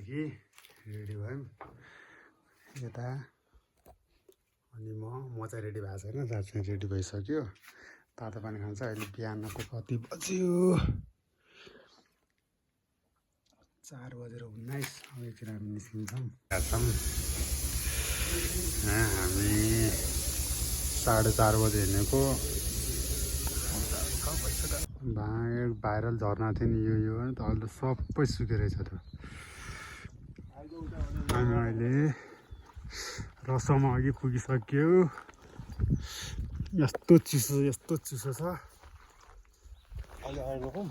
देखि रेडी भयौँ यता अनि म चाहिँ रेडी भएको छैन दाजु चाहिँ रेडी भइसक्यो तातो पानी खान्छ अहिले बिहानको कति बज्यो 4:19 अब एकछिन हामी निस्किन्छौँ हामी 4:30 बजे हिँडेको भाइरल झर्ना थियो नि यो त अहिले त सबै सुकेर रहेछ त हामी अहिले रसोमा अघि पुगिसक्यो यस्तो चिसो छ अहिले आएको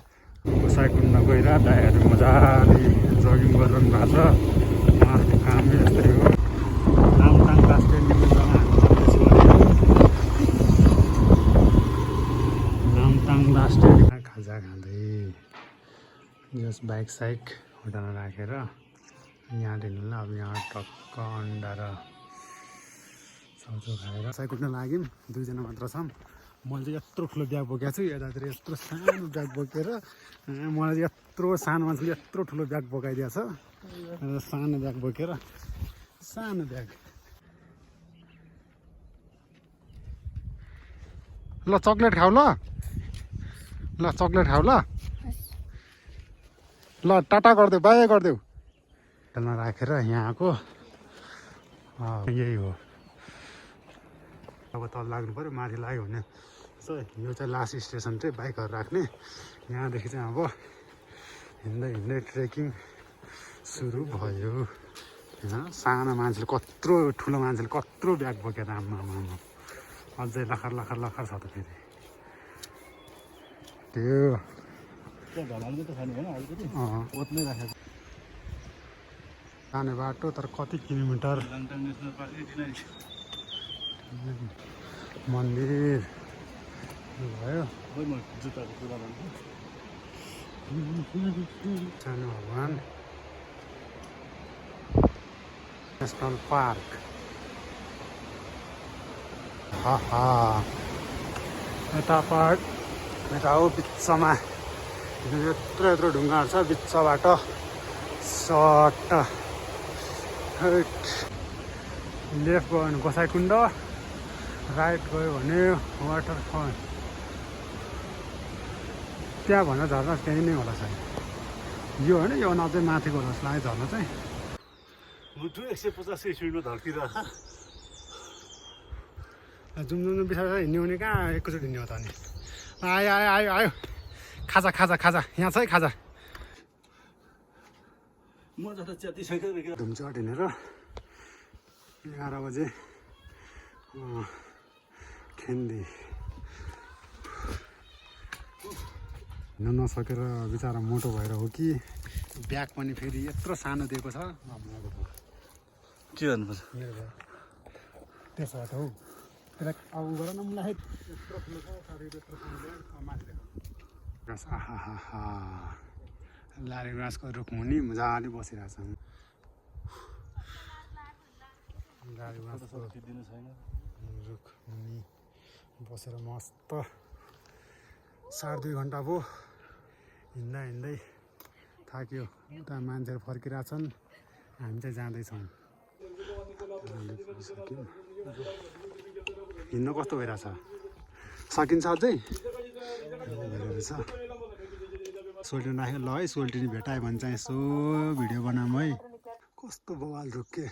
गोसाइकुण्ड गएर दाइहरू मजाले जगिङ गरिरहनु भएको छ उहाँहरूको काम यस्तै हो नामताङ राष्ट्रिय निकुञ्जमा हामी जाँदैछु नामताङ राष्ट्रिय खाजा खाँदै जस बाइक साइक होटलमा राखेर यहाँ हिँड्नु अब यहाँ टक्क अन्डा र साउचो खाएर गोसाइकुण्ड लाग्यौँ दुईजना मात्र छौँ मैले चाहिँ यत्रो ठुलो ब्याग बोकेको छु यतातिर यत्रो सानो ब्याग बोकेर मलाई चाहिँ यत्रो सानो मान्छेले यत्रो ठुलो ब्याग बोकाइदिएको छ सानो ब्याग बोकेर सानो ब्याग ल चक्लेट खाऊ ल चक्लेट खाऊ ल टाटा गरिदेऊ बाई गरिदेऊ होटलमा राखेर यहाँको यही हो अब तल लाग्नु पऱ्यो माथि लाग्यो भने यो चाहिँ लास्ट स्टेसन चाहिँ बाइकहरू राख्ने यहाँदेखि चाहिँ अब हिँड्दै ट्रेकिङ सुरु भयो होइन सानो मान्छेले कत्रो ठुलो मान्छेले कत्रो ब्याग बोकेर आम्मा अझै लखर छ त फेरि त्यो जाने बाटो तर कति किलोमिटर मन्दिर भयो सानो भगवान नेसनल पार्क यता पार्क यता हो बिचमा यत्रो ढुङ्गाहरू छ बिचबाट सट्ट लेफ्ट गयो भने गोसाइकुण्ड राइट गयो भने वाटरफल त्यहाँ भन्दा झर्ना त्यही नै होला सायद यो होइन यो अझै माथि गयो जस्तो लाग्यो झर्ना चाहिँ मुटु 150 स्पिडमा धर्किरहेको जुम बिस्तारै हिँड्ने भने कहाँ एकैचोटि हिँड्ने हो त अनि आयो खाजा यहाँ छ है खाजा म जता च्यातिसक्यो धुमचट हिँडेर 11 बजे खेन्दी हिँड्न नसकेर बिचरा मोटो भएर हो कि ब्याग पनि फेरि यत्रो सानो दिएको छ के गर्नुपर्छ मेरो त्यसो भए त हौ त्यसलाई अब गर न मलाई यत्रो ठुलो छ शरीर यत्रो ठुलो आहा लारे गुँरासको रुखमुनि मजाले बसिरहेको छ लारे गुँरासको रुखमुनि बसेर मस्त 2.5 घन्टा भयो हिँड्दै थाक्यो उता मान्छेहरू फर्किरहेछन् हामी चाहिँ जाँदैछौँ हिँड्न कस्तो भइरहेछ सकिन्छ अझै रहेछ सोल्टिनी राख्यो ल है सोल्टिनी भेटायो भने चाहिँ यसो भिडियो बनाऊँ है कस्तो बवाल रुख के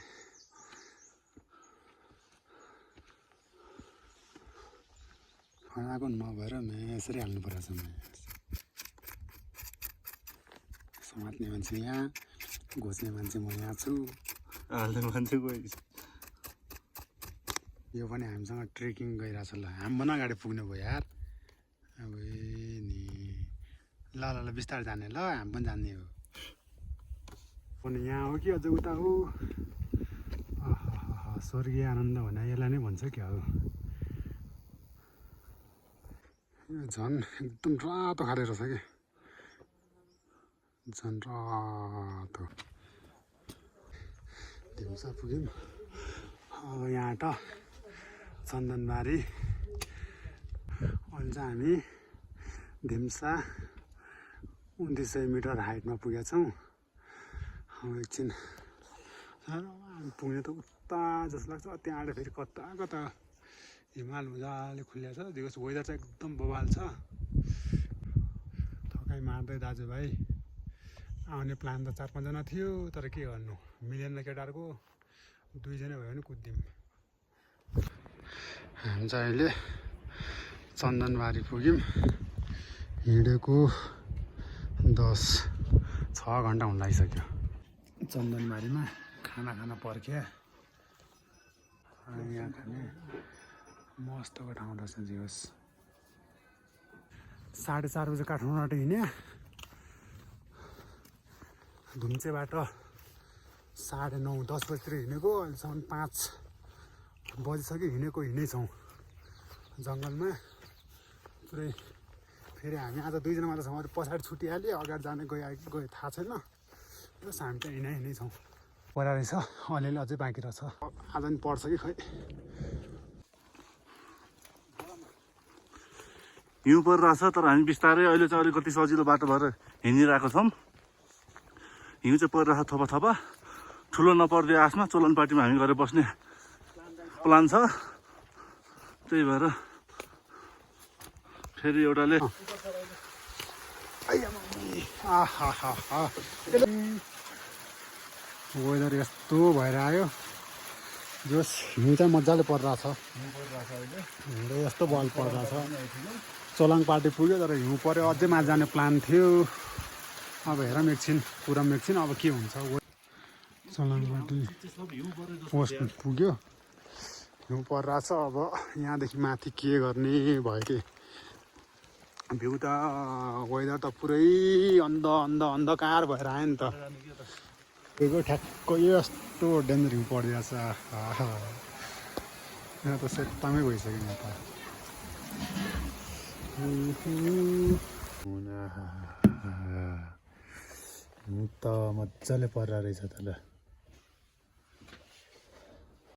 खानाको नभएर यसरी हाल्नु परेछ समात्ने मान्छे यहाँ घोच्ने मान्छे म यहाँ छु हाल्ने मान्छे गयो यो पनि हामीसँग ट्रेकिङ गइरहेछ ल हामीभन्दा अगाडि पुग्ने भयो यार अब नि ल बिस्तारै जाने ल हामी पनि जाने हो पनि यहाँ हो कि अझ उता हो स्वर्गीय आनन्द भने यसलाई नै भन्छ क्या हो झन् एकदम रातो खाले रहेछ कि झन् रातो धिम्सा पुग्यौँ अब यहाँ त चन्दनबारी अहिले चाहिँ हामी धिम्सा 2900 मिटर हाइटमा पुगेका छौँ एकछिन हामी पुग्ने त उता जस्तो लाग्छ त्यहाँबाट फेरि कता कता हिमाल मजाले खुल्ल्या छ दिवस वेदर चाहिँ एकदम बवाल छ थकाइ मार्दै दाजुभाइ आउने प्लान त 4-5 जना थियो तर के गर्नु मिलेन केटाहरूको 2 जना भयो भने कुद्दिम हामी चाहिँ अहिले चन्दनबारी पुग्यौँ हिँडेको 6 घन्टा हुन लागिसक्यो चन्दनबारीमा खाना पर्ख्या यहाँ खाने मस्तको ठाउँ रहेछ जियोस् 4:30 बजे काठमाडौँबाट हिँड्या धुम्चेबाट 9:30-10 बजीतिर हिँडेको अहिलेसम्म 5 बजिसक्यो हिँडै छौँ जङ्गलमा पुरै फेरि हामी आज 2 जना मात्र छौँ अरू पछाडि छुटिहाल्यो अगाडि जाने गयो थाहा छैन प्लस हामी चाहिँ हिँडै छौँ परा रहेछ अलिअलि अझै बाँकी रहेछ आज नि पर्छ कि खै हिउँ परिरहेछ तर हामी बिस्तारै अहिले चाहिँ अलिकति सजिलो बाटो भएर हिँडिरहेको छौँ हिउँ चाहिँ परिरहेछ थपा ठुलो नपर्दियो आसमा चोलनपाटीमा हामी गएर बस्ने प्लान छ त्यही भएर फेरि एउटाले वेदर यस्तो भएर आयो जस हिउँ चाहिँ मजाले परिरहेछ हिउँले यस्तो बल परिरहेछ चोलाङपाटी पुग्यो तर हिउँ पऱ्यो अझै माथि जाने प्लान थियो अब हेरौँ एकछिन पुरौँ एकछिन अब के हुन्छ चोलाङपाटी पोस्ट पुग्यो हिउँ परिरहेछ अब यहाँदेखि माथि के गर्ने भयो कि भ्यू त वेदर त पुरै अन्धकार भएर आयो नि त ठ्याक्क यस्तो डेन्जर हिउँ परिरहेछ यहाँ त सेक्तामै भइसक्यो यहाँ त हिउँ त मजाले परिरहेछ त ल